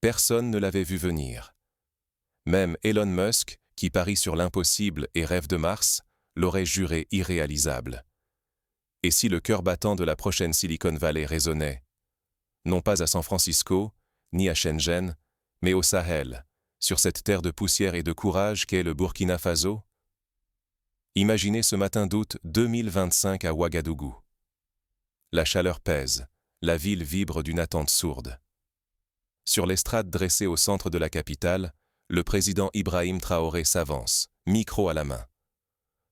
Personne ne l'avait vu venir. Même Elon Musk, qui parie sur l'impossible et rêve de Mars, l'aurait juré irréalisable. Et si le cœur battant de la prochaine Silicon Valley résonnait? Non pas à San Francisco, ni à Shenzhen, mais au Sahel, sur cette terre de poussière et de courage qu'est le Burkina Faso? Imaginez ce matin d'août 2025 à Ouagadougou. La chaleur pèse, la ville vibre d'une attente sourde. Sur l'estrade dressée au centre de la capitale, le président Ibrahim Traoré s'avance, micro à la main.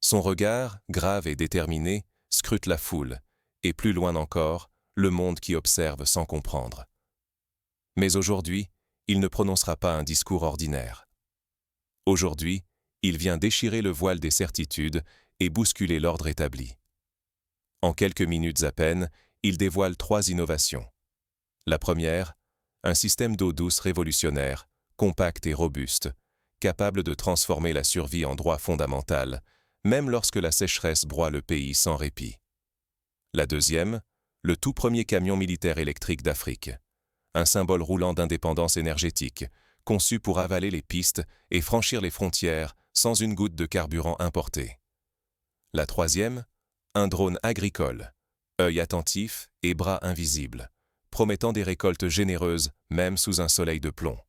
Son regard, grave et déterminé, scrute la foule, et plus loin encore, le monde qui observe sans comprendre. Mais aujourd'hui, il ne prononcera pas un discours ordinaire. Aujourd'hui, il vient déchirer le voile des certitudes et bousculer l'ordre établi. En quelques minutes à peine, il dévoile 3 innovations. La première, un système d'eau douce révolutionnaire, compact et robuste, capable de transformer la survie en droit fondamental, même lorsque la sécheresse broie le pays sans répit. La deuxième, le tout premier camion militaire électrique d'Afrique. Un symbole roulant d'indépendance énergétique, conçu pour avaler les pistes et franchir les frontières sans une goutte de carburant importé. La troisième, un drone agricole, œil attentif et bras invisibles, promettant des récoltes généreuses même sous un soleil de plomb.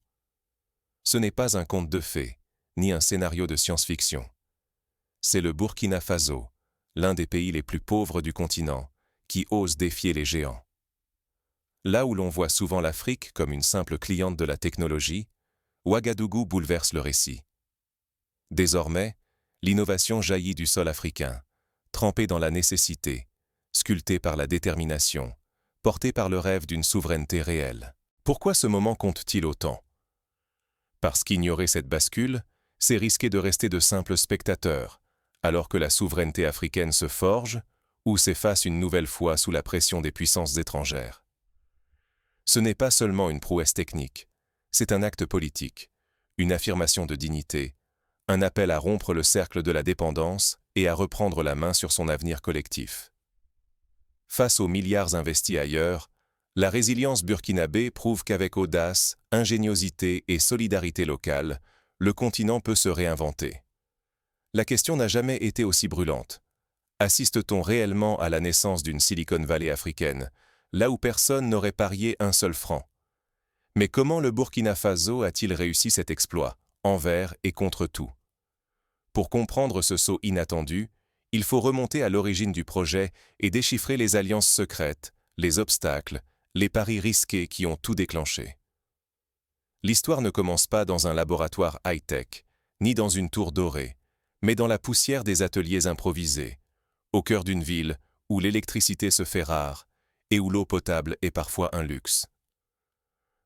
Ce n'est pas un conte de fées, ni un scénario de science-fiction. C'est le Burkina Faso, l'un des pays les plus pauvres du continent, qui ose défier les géants. Là où l'on voit souvent l'Afrique comme une simple cliente de la technologie, Ouagadougou bouleverse le récit. Désormais, l'innovation jaillit du sol africain, trempée dans la nécessité, sculptée par la détermination, portée par le rêve d'une souveraineté réelle. Pourquoi ce moment compte-t-il autant? Parce qu'ignorer cette bascule, c'est risquer de rester de simples spectateurs, alors que la souveraineté africaine se forge ou s'efface une nouvelle fois sous la pression des puissances étrangères. Ce n'est pas seulement une prouesse technique, c'est un acte politique, une affirmation de dignité, un appel à rompre le cercle de la dépendance et à reprendre la main sur son avenir collectif. Face aux milliards investis ailleurs, la résilience burkinabé prouve qu'avec audace, ingéniosité et solidarité locale, le continent peut se réinventer. La question n'a jamais été aussi brûlante. Assiste-t-on réellement à la naissance d'une Silicon Valley africaine, là où personne n'aurait parié un seul franc? Mais comment le Burkina Faso a-t-il réussi cet exploit, envers et contre tout? Pour comprendre ce saut inattendu, il faut remonter à l'origine du projet et déchiffrer les alliances secrètes, les obstacles, les paris risqués qui ont tout déclenché. L'histoire ne commence pas dans un laboratoire high-tech, ni dans une tour dorée, mais dans la poussière des ateliers improvisés, au cœur d'une ville où l'électricité se fait rare et où l'eau potable est parfois un luxe.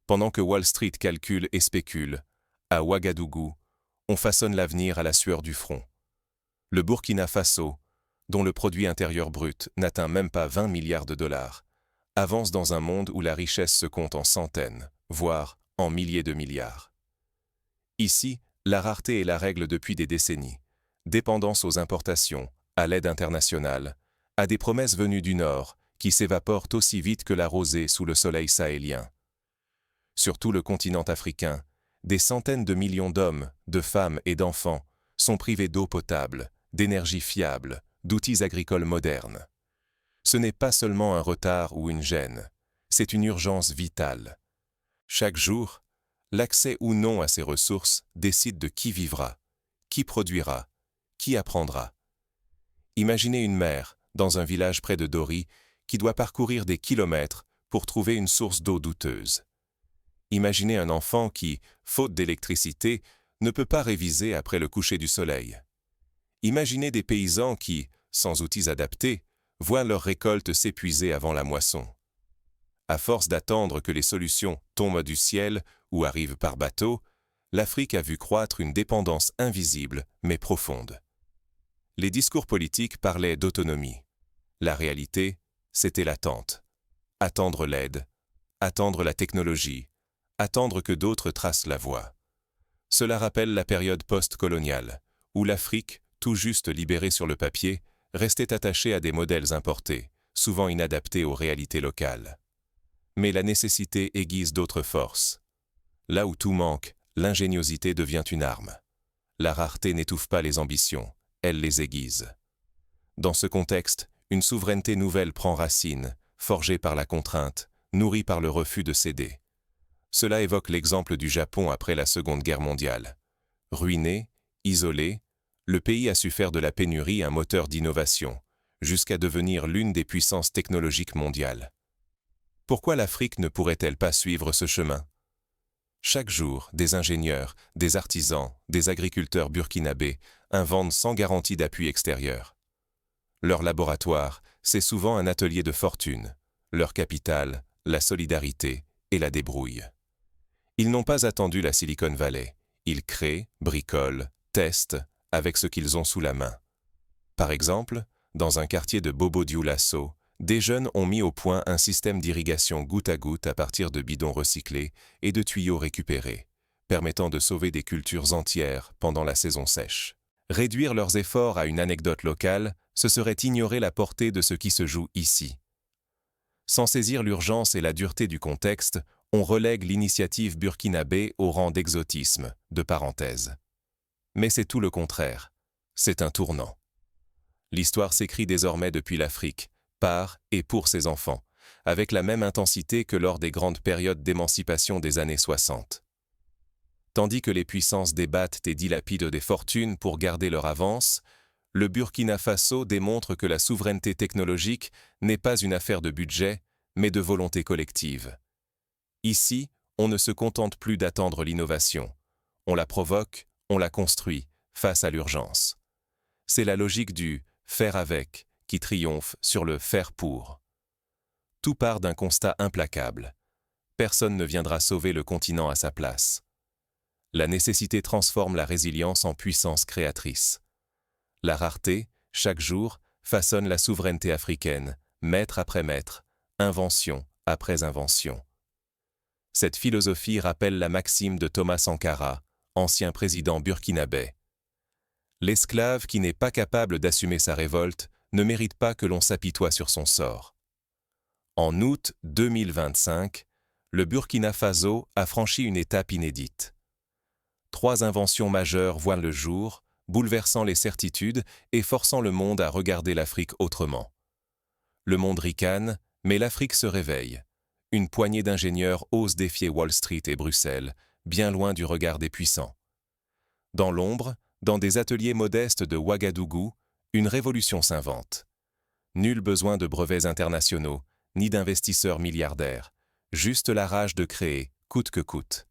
Pendant que Wall Street calcule et spécule, à Ouagadougou, on façonne l'avenir à la sueur du front. Le Burkina Faso, dont le produit intérieur brut n'atteint même pas 20 milliards de dollars, avance dans un monde où la richesse se compte en centaines, voire en milliers de milliards. Ici, la rareté est la règle depuis des décennies. Dépendance aux importations, à l'aide internationale, à des promesses venues du Nord qui s'évaporent aussi vite que la rosée sous le soleil sahélien. Sur tout le continent africain, des centaines de millions d'hommes, de femmes et d'enfants sont privés d'eau potable, d'énergie fiable, d'outils agricoles modernes. Ce n'est pas seulement un retard ou une gêne, c'est une urgence vitale. Chaque jour, l'accès ou non à ces ressources décide de qui vivra, qui produira, qui apprendra. Imaginez une mère, dans un village près de Dori, qui doit parcourir des kilomètres pour trouver une source d'eau douteuse. Imaginez un enfant qui, faute d'électricité, ne peut pas réviser après le coucher du soleil. Imaginez des paysans qui, sans outils adaptés, voient leur récolte s'épuiser avant la moisson. À force d'attendre que les solutions tombent du ciel ou arrivent par bateau, l'Afrique a vu croître une dépendance invisible mais profonde. Les discours politiques parlaient d'autonomie. La réalité, c'était l'attente. Attendre l'aide, attendre la technologie, attendre que d'autres tracent la voie. Cela rappelle la période post-coloniale, où l'Afrique, tout juste libérée sur le papier, restait attachée à des modèles importés, souvent inadaptés aux réalités locales. Mais la nécessité aiguise d'autres forces. Là où tout manque, l'ingéniosité devient une arme. La rareté n'étouffe pas les ambitions, elle les aiguise. Dans ce contexte, une souveraineté nouvelle prend racine, forgée par la contrainte, nourrie par le refus de céder. Cela évoque l'exemple du Japon après la Seconde Guerre mondiale. Ruiné, isolé, le pays a su faire de la pénurie un moteur d'innovation, jusqu'à devenir l'une des puissances technologiques mondiales. Pourquoi l'Afrique ne pourrait-elle pas suivre ce chemin ? Chaque jour, des ingénieurs, des artisans, des agriculteurs burkinabés inventent sans garantie d'appui extérieur. Leur laboratoire, c'est souvent un atelier de fortune. Leur capital, la solidarité et la débrouille. Ils n'ont pas attendu la Silicon Valley. Ils créent, bricolent, testent avec ce qu'ils ont sous la main. Par exemple, dans un quartier de Bobo-Dioulasso, des jeunes ont mis au point un système d'irrigation goutte à goutte à partir de bidons recyclés et de tuyaux récupérés, permettant de sauver des cultures entières pendant la saison sèche. Réduire leurs efforts à une anecdote locale, ce serait ignorer la portée de ce qui se joue ici. Sans saisir l'urgence et la dureté du contexte, on relègue l'initiative burkinabé au rang d'exotisme, de parenthèse. Mais c'est tout le contraire. C'est un tournant. L'histoire s'écrit désormais depuis l'Afrique, par et pour ses enfants, avec la même intensité que lors des grandes périodes d'émancipation des années 60. Tandis que les puissances débattent et dilapident des fortunes pour garder leur avance, le Burkina Faso démontre que la souveraineté technologique n'est pas une affaire de budget, mais de volonté collective. Ici, on ne se contente plus d'attendre l'innovation. On la provoque, on la construit, face à l'urgence. C'est la logique du « faire avec » qui triomphe sur le « faire pour ». Tout part d'un constat implacable. Personne ne viendra sauver le continent à sa place. La nécessité transforme la résilience en puissance créatrice. La rareté, chaque jour, façonne la souveraineté africaine, maître après maître, invention après invention. Cette philosophie rappelle la maxime de Thomas Sankara, ancien président burkinabé. L'esclave qui n'est pas capable d'assumer sa révolte ne mérite pas que l'on s'apitoie sur son sort. En août 2025, le Burkina Faso a franchi une étape inédite. 3 inventions majeures voient le jour, bouleversant les certitudes et forçant le monde à regarder l'Afrique autrement. Le monde ricane, mais l'Afrique se réveille. Une poignée d'ingénieurs ose défier Wall Street et Bruxelles, bien loin du regard des puissants. Dans l'ombre, dans des ateliers modestes de Ouagadougou, une révolution s'invente. Nul besoin de brevets internationaux, ni d'investisseurs milliardaires, juste la rage de créer, coûte que coûte.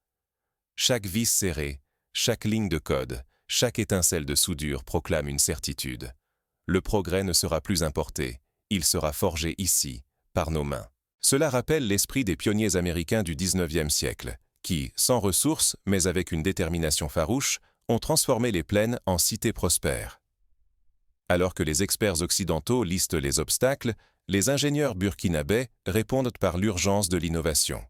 Chaque vis serrée, chaque ligne de code, chaque étincelle de soudure proclame une certitude. Le progrès ne sera plus importé, il sera forgé ici, par nos mains. Cela rappelle l'esprit des pionniers américains du XIXe siècle, qui, sans ressources, mais avec une détermination farouche, ont transformé les plaines en cités prospères. Alors que les experts occidentaux listent les obstacles, les ingénieurs burkinabés répondent par l'urgence de l'innovation.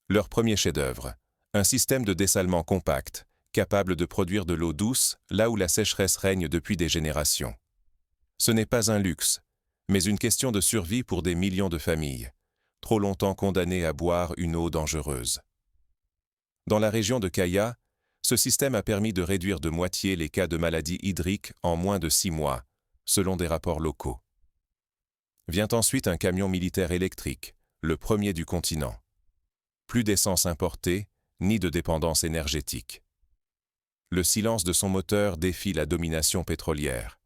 Leur premier chef-d'œuvre, un système de dessalement compact, capable de produire de l'eau douce là où la sécheresse règne depuis des générations. Ce n'est pas un luxe, mais une question de survie pour des millions de familles, trop longtemps condamnées à boire une eau dangereuse. Dans la région de Kaya, ce système a permis de réduire de moitié les cas de maladies hydriques en moins de 6 mois, selon des rapports locaux. Vient ensuite un camion militaire électrique, le premier du continent. Plus d'essence importée, ni de dépendance énergétique. Le silence de son moteur défie la domination pétrolière.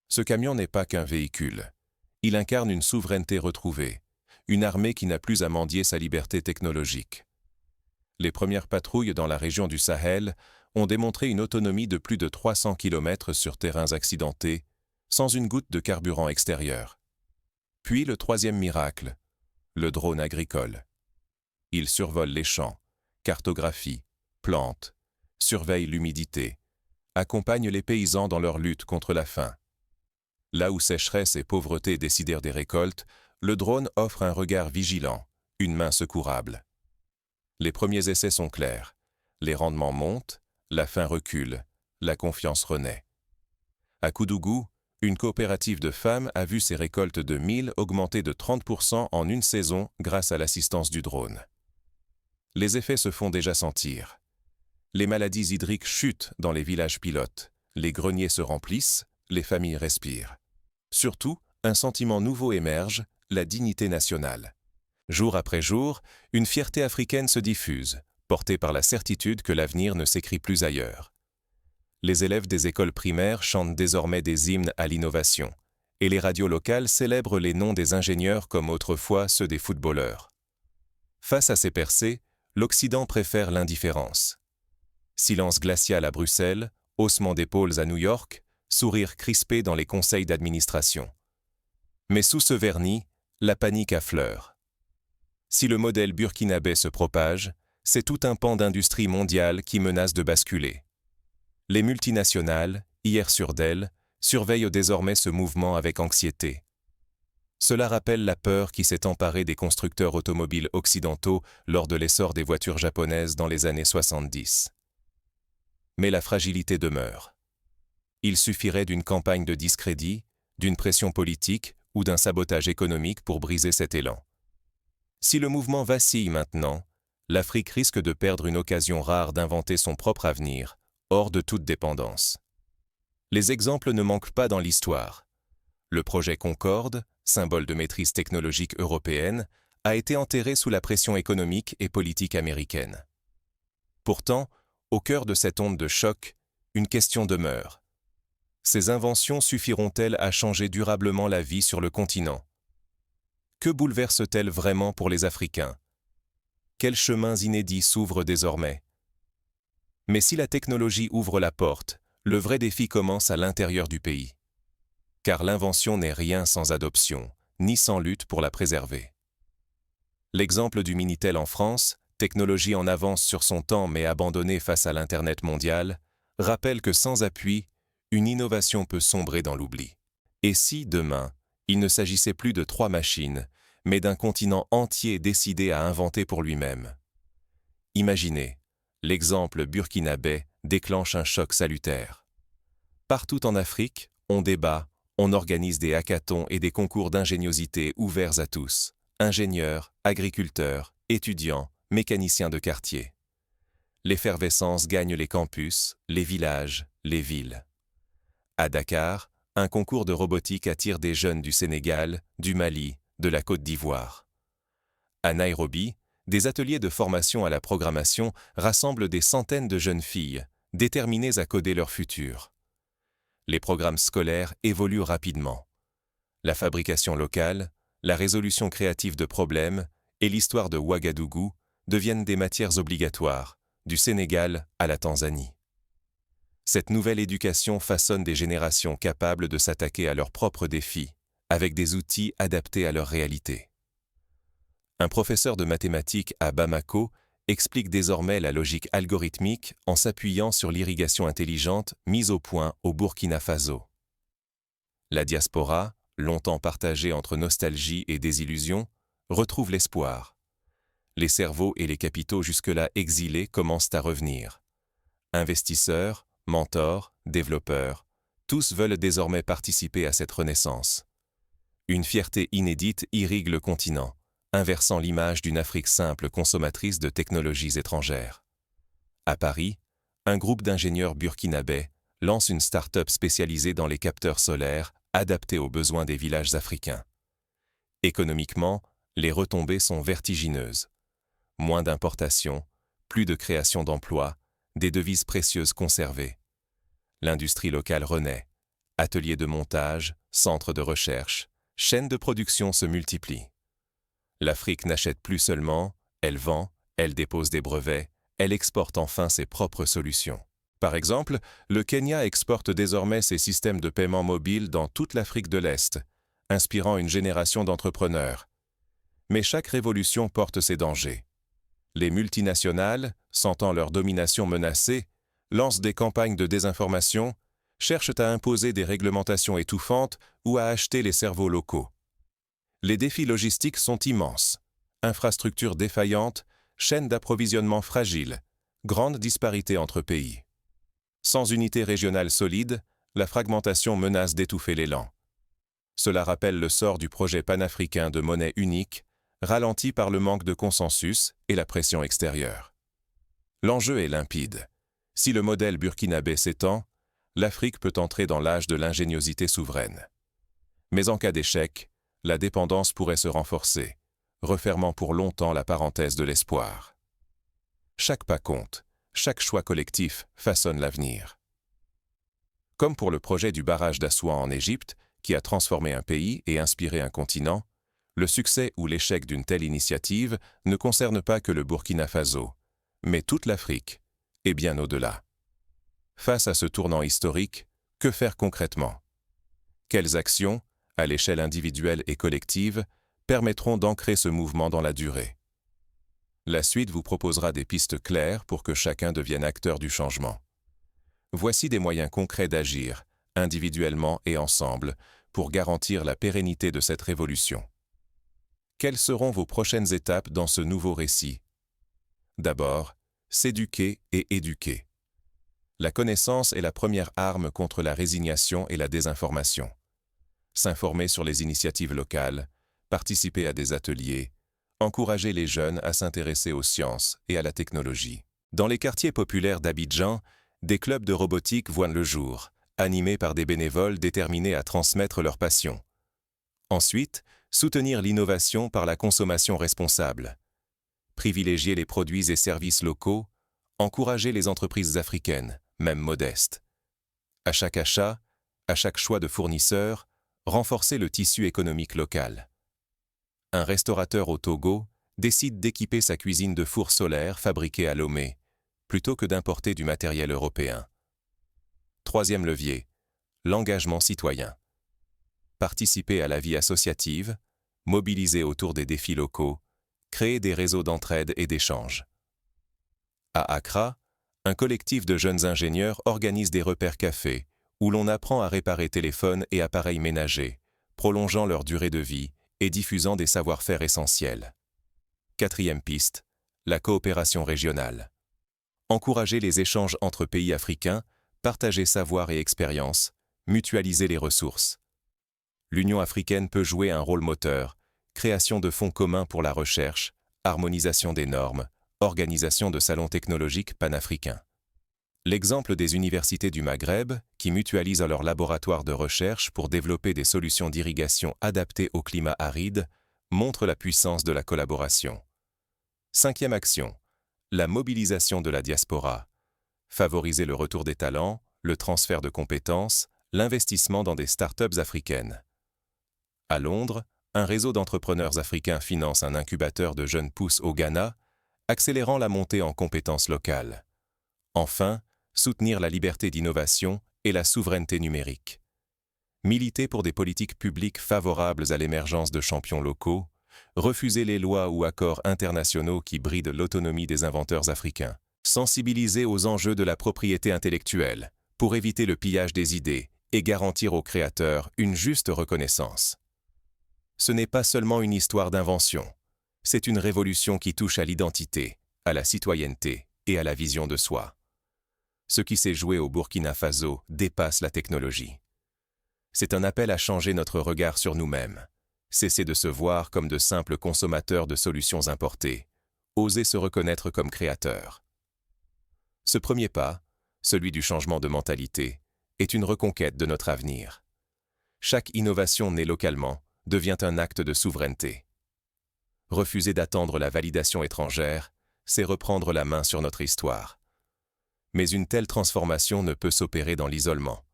Ce camion n'est pas qu'un véhicule. Il incarne une souveraineté retrouvée, une armée qui n'a plus à mendier sa liberté technologique. Les premières patrouilles dans la région du Sahel ont démontré une autonomie de plus de 300 km sur terrains accidentés, sans une goutte de carburant extérieur. Puis le troisième miracle, le drone agricole. Il survole les champs, cartographie, plante, surveille l'humidité, accompagne les paysans dans leur lutte contre la faim. Là où sécheresse et pauvreté décidèrent des récoltes, le drone offre un regard vigilant, une main secourable. Les premiers essais sont clairs. Les rendements montent, la faim recule, la confiance renaît. À Koudougou, une coopérative de femmes a vu ses récoltes de mil augmenter de 30% en une saison grâce à l'assistance du drone. Les effets se font déjà sentir. Les maladies hydriques chutent dans les villages pilotes, les greniers se remplissent, les familles respirent. Surtout, un sentiment nouveau émerge, la dignité nationale. Jour après jour, une fierté africaine se diffuse, portée par la certitude que l'avenir ne s'écrit plus ailleurs. Les élèves des écoles primaires chantent désormais des hymnes à l'innovation, et les radios locales célèbrent les noms des ingénieurs comme autrefois ceux des footballeurs. Face à ces percées, l'Occident préfère l'indifférence. Silence glacial à Bruxelles, haussement d'épaules à New York, sourire crispé dans les conseils d'administration. Mais sous ce vernis, la panique affleure. Si le modèle burkinabé se propage, c'est tout un pan d'industrie mondiale qui menace de basculer. Les multinationales, hier sûres d'elles, surveillent désormais ce mouvement avec anxiété. Cela rappelle la peur qui s'est emparée des constructeurs automobiles occidentaux lors de l'essor des voitures japonaises dans les années 70. Mais la fragilité demeure. Il suffirait d'une campagne de discrédit, d'une pression politique ou d'un sabotage économique pour briser cet élan. Si le mouvement vacille maintenant, l'Afrique risque de perdre une occasion rare d'inventer son propre avenir, hors de toute dépendance. Les exemples ne manquent pas dans l'histoire. Le projet Concorde, symbole de maîtrise technologique européenne, a été enterré sous la pression économique et politique américaine. Pourtant, au cœur de cette onde de choc, une question demeure. Ces inventions suffiront-elles à changer durablement la vie sur le continent ? Que bouleversent-elles vraiment pour les Africains ? Quels chemins inédits s'ouvrent désormais ? Mais si la technologie ouvre la porte, le vrai défi commence à l'intérieur du pays. Car l'invention n'est rien sans adoption, ni sans lutte pour la préserver. L'exemple du Minitel en France, technologie en avance sur son temps mais abandonnée face à l'Internet mondial, rappelle que sans appui, une innovation peut sombrer dans l'oubli. Et si, demain, il ne s'agissait plus de 3 machines, mais d'un continent entier décidé à inventer pour lui-même. Imaginez, l'exemple burkinabé déclenche un choc salutaire. Partout en Afrique, on débat, on organise des hackathons et des concours d'ingéniosité ouverts à tous, ingénieurs, agriculteurs, étudiants, mécaniciens de quartier. L'effervescence gagne les campus, les villages, les villes. À Dakar, un concours de robotique attire des jeunes du Sénégal, du Mali, de la Côte d'Ivoire. À Nairobi, des ateliers de formation à la programmation rassemblent des centaines de jeunes filles, déterminées à coder leur futur. Les programmes scolaires évoluent rapidement. La fabrication locale, la résolution créative de problèmes et l'histoire de Ouagadougou deviennent des matières obligatoires, du Sénégal à la Tanzanie. Cette nouvelle éducation façonne des générations capables de s'attaquer à leurs propres défis, avec des outils adaptés à leur réalité. Un professeur de mathématiques à Bamako explique désormais la logique algorithmique en s'appuyant sur l'irrigation intelligente mise au point au Burkina Faso. La diaspora, longtemps partagée entre nostalgie et désillusion, retrouve l'espoir. Les cerveaux et les capitaux jusque-là exilés commencent à revenir. Investisseurs, mentors, développeurs, tous veulent désormais participer à cette renaissance. Une fierté inédite irrigue le continent, inversant l'image d'une Afrique simple consommatrice de technologies étrangères. À Paris, un groupe d'ingénieurs burkinabés lance une start-up spécialisée dans les capteurs solaires adaptés aux besoins des villages africains. Économiquement, les retombées sont vertigineuses. Moins d'importations, plus de création d'emplois, des devises précieuses conservées. L'industrie locale renaît. Ateliers de montage, centres de recherche, chaînes de production se multiplient. L'Afrique n'achète plus seulement, elle vend, elle dépose des brevets, elle exporte enfin ses propres solutions. Par exemple, le Kenya exporte désormais ses systèmes de paiement mobile dans toute l'Afrique de l'Est, inspirant une génération d'entrepreneurs. Mais chaque révolution porte ses dangers. Les multinationales, sentant leur domination menacée, lancent des campagnes de désinformation, cherchent à imposer des réglementations étouffantes ou à acheter les cerveaux locaux. Les défis logistiques sont immenses. Infrastructures défaillantes, chaînes d'approvisionnement fragiles, grande disparité entre pays. Sans unité régionale solide, la fragmentation menace d'étouffer l'élan. Cela rappelle le sort du projet panafricain de monnaie unique, ralenti par le manque de consensus et la pression extérieure. L'enjeu est limpide. Si le modèle burkinabé s'étend, l'Afrique peut entrer dans l'âge de l'ingéniosité souveraine. Mais en cas d'échec, la dépendance pourrait se renforcer, refermant pour longtemps la parenthèse de l'espoir. Chaque pas compte, chaque choix collectif façonne l'avenir. Comme pour le projet du barrage d'Assouan en Égypte, qui a transformé un pays et inspiré un continent, le succès ou l'échec d'une telle initiative ne concerne pas que le Burkina Faso, mais toute l'Afrique, et bien au-delà. Face à ce tournant historique, que faire concrètement? Quelles actions, à l'échelle individuelle et collective, permettront d'ancrer ce mouvement dans la durée? La suite vous proposera des pistes claires pour que chacun devienne acteur du changement. Voici des moyens concrets d'agir, individuellement et ensemble, pour garantir la pérennité de cette révolution. Quelles seront vos prochaines étapes dans ce nouveau récit? D'abord, s'éduquer et éduquer. La connaissance est la première arme contre la résignation et la désinformation. S'informer sur les initiatives locales, participer à des ateliers, encourager les jeunes à s'intéresser aux sciences et à la technologie. Dans les quartiers populaires d'Abidjan, des clubs de robotique voient le jour, animés par des bénévoles déterminés à transmettre leur passion. Ensuite, soutenir l'innovation par la consommation responsable. Privilégier les produits et services locaux, encourager les entreprises africaines, même modestes. À chaque achat, à chaque choix de fournisseur, renforcer le tissu économique local. Un restaurateur au Togo décide d'équiper sa cuisine de fours solaires fabriqués à Lomé, plutôt que d'importer du matériel européen. Troisième levier, l'engagement citoyen. Participer à la vie associative, mobiliser autour des défis locaux, créer des réseaux d'entraide et d'échange. À Accra, un collectif de jeunes ingénieurs organise des repères cafés où l'on apprend à réparer téléphones et appareils ménagers, prolongeant leur durée de vie et diffusant des savoir-faire essentiels. Quatrième piste, la coopération régionale. Encourager les échanges entre pays africains, partager savoir et expérience, mutualiser les ressources. L'Union africaine peut jouer un rôle moteur, création de fonds communs pour la recherche, harmonisation des normes, organisation de salons technologiques panafricains. L'exemple des universités du Maghreb, qui mutualisent leurs laboratoires de recherche pour développer des solutions d'irrigation adaptées au climat aride, montre la puissance de la collaboration. Cinquième action, la mobilisation de la diaspora. Favoriser le retour des talents, le transfert de compétences, l'investissement dans des startups africaines. À Londres, un réseau d'entrepreneurs africains finance un incubateur de jeunes pousses au Ghana, accélérant la montée en compétences locales. Enfin, soutenir la liberté d'innovation et la souveraineté numérique. Militer pour des politiques publiques favorables à l'émergence de champions locaux, refuser les lois ou accords internationaux qui brident l'autonomie des inventeurs africains. Sensibiliser aux enjeux de la propriété intellectuelle pour éviter le pillage des idées et garantir aux créateurs une juste reconnaissance. Ce n'est pas seulement une histoire d'invention, c'est une révolution qui touche à l'identité, à la citoyenneté et à la vision de soi. Ce qui s'est joué au Burkina Faso dépasse la technologie. C'est un appel à changer notre regard sur nous-mêmes, cesser de se voir comme de simples consommateurs de solutions importées, oser se reconnaître comme créateurs. Ce premier pas, celui du changement de mentalité, est une reconquête de notre avenir. Chaque innovation née localement devient un acte de souveraineté. Refuser d'attendre la validation étrangère, c'est reprendre la main sur notre histoire. Mais une telle transformation ne peut s'opérer dans l'isolement.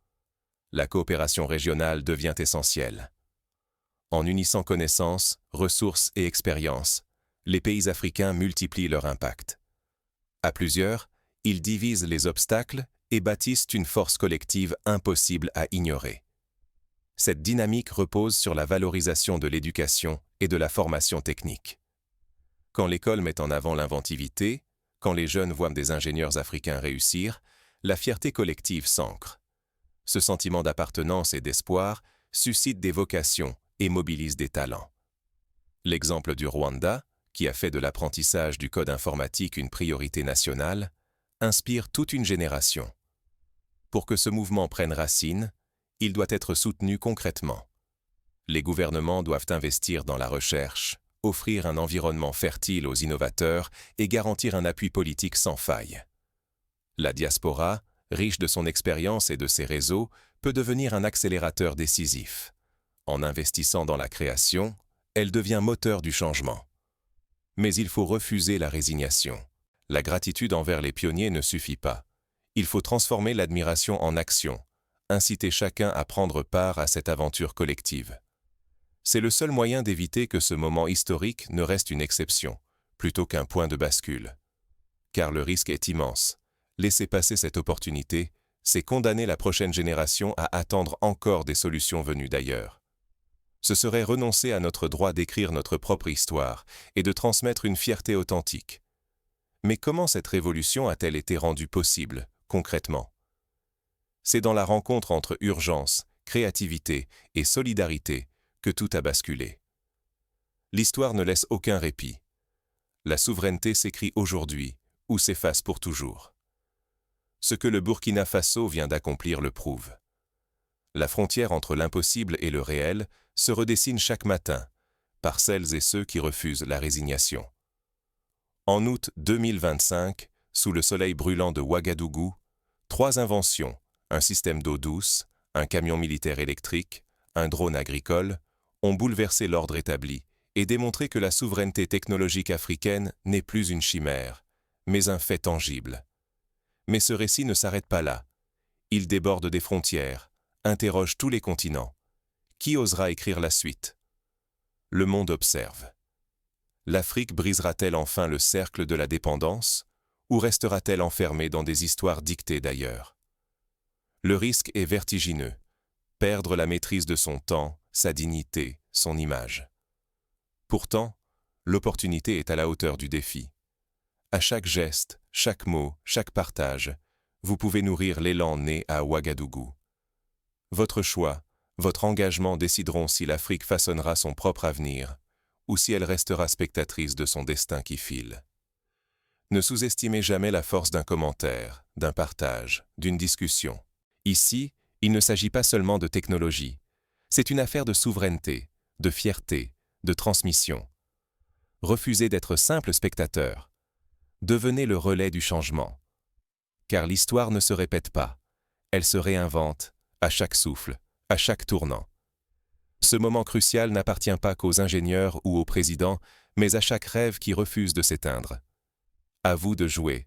La coopération régionale devient essentielle. En unissant connaissances, ressources et expériences, les pays africains multiplient leur impact. À plusieurs, ils divisent les obstacles et bâtissent une force collective impossible à ignorer. Cette dynamique repose sur la valorisation de l'éducation et de la formation technique. Quand l'école met en avant l'inventivité, quand les jeunes voient des ingénieurs africains réussir, la fierté collective s'ancre. Ce sentiment d'appartenance et d'espoir suscite des vocations et mobilise des talents. L'exemple du Rwanda, qui a fait de l'apprentissage du code informatique une priorité nationale, inspire toute une génération. Pour que ce mouvement prenne racine, il doit être soutenu concrètement. Les gouvernements doivent investir dans la recherche, offrir un environnement fertile aux innovateurs et garantir un appui politique sans faille. La diaspora, riche de son expérience et de ses réseaux, peut devenir un accélérateur décisif. En investissant dans la création, elle devient moteur du changement. Mais il faut refuser la résignation. La gratitude envers les pionniers ne suffit pas. Il faut transformer l'admiration en action, inciter chacun à prendre part à cette aventure collective. C'est le seul moyen d'éviter que ce moment historique ne reste une exception, plutôt qu'un point de bascule. Car le risque est immense. Laisser passer cette opportunité, c'est condamner la prochaine génération à attendre encore des solutions venues d'ailleurs. Ce serait renoncer à notre droit d'écrire notre propre histoire et de transmettre une fierté authentique. Mais comment cette révolution a-t-elle été rendue possible, concrètement? C'est dans la rencontre entre urgence, créativité et solidarité que tout a basculé. L'histoire ne laisse aucun répit. La souveraineté s'écrit aujourd'hui ou s'efface pour toujours. Ce que le Burkina Faso vient d'accomplir le prouve. La frontière entre l'impossible et le réel se redessine chaque matin, par celles et ceux qui refusent la résignation. En août 2025, sous le soleil brûlant de Ouagadougou, 3 inventions, un système d'eau douce, un camion militaire électrique, un drone agricole, ont bouleversé l'ordre établi et démontré que la souveraineté technologique africaine n'est plus une chimère, mais un fait tangible. Mais ce récit ne s'arrête pas là. Il déborde des frontières, interroge tous les continents. Qui osera écrire la suite? Le monde observe. L'Afrique brisera-t-elle enfin le cercle de la dépendance, ou restera-t-elle enfermée dans des histoires dictées d'ailleurs? Le risque est vertigineux. Perdre la maîtrise de son temps, sa dignité, son image. Pourtant, l'opportunité est à la hauteur du défi. À chaque geste, chaque mot, chaque partage, vous pouvez nourrir l'élan né à Ouagadougou. Votre choix, votre engagement décideront si l'Afrique façonnera son propre avenir ou si elle restera spectatrice de son destin qui file. Ne sous-estimez jamais la force d'un commentaire, d'un partage, d'une discussion. Ici, il ne s'agit pas seulement de technologie. C'est une affaire de souveraineté, de fierté, de transmission. Refusez d'être simple spectateur. Devenez le relais du changement. Car l'histoire ne se répète pas. Elle se réinvente, à chaque souffle, à chaque tournant. Ce moment crucial n'appartient pas qu'aux ingénieurs ou aux présidents, mais à chaque rêve qui refuse de s'éteindre. À vous de jouer,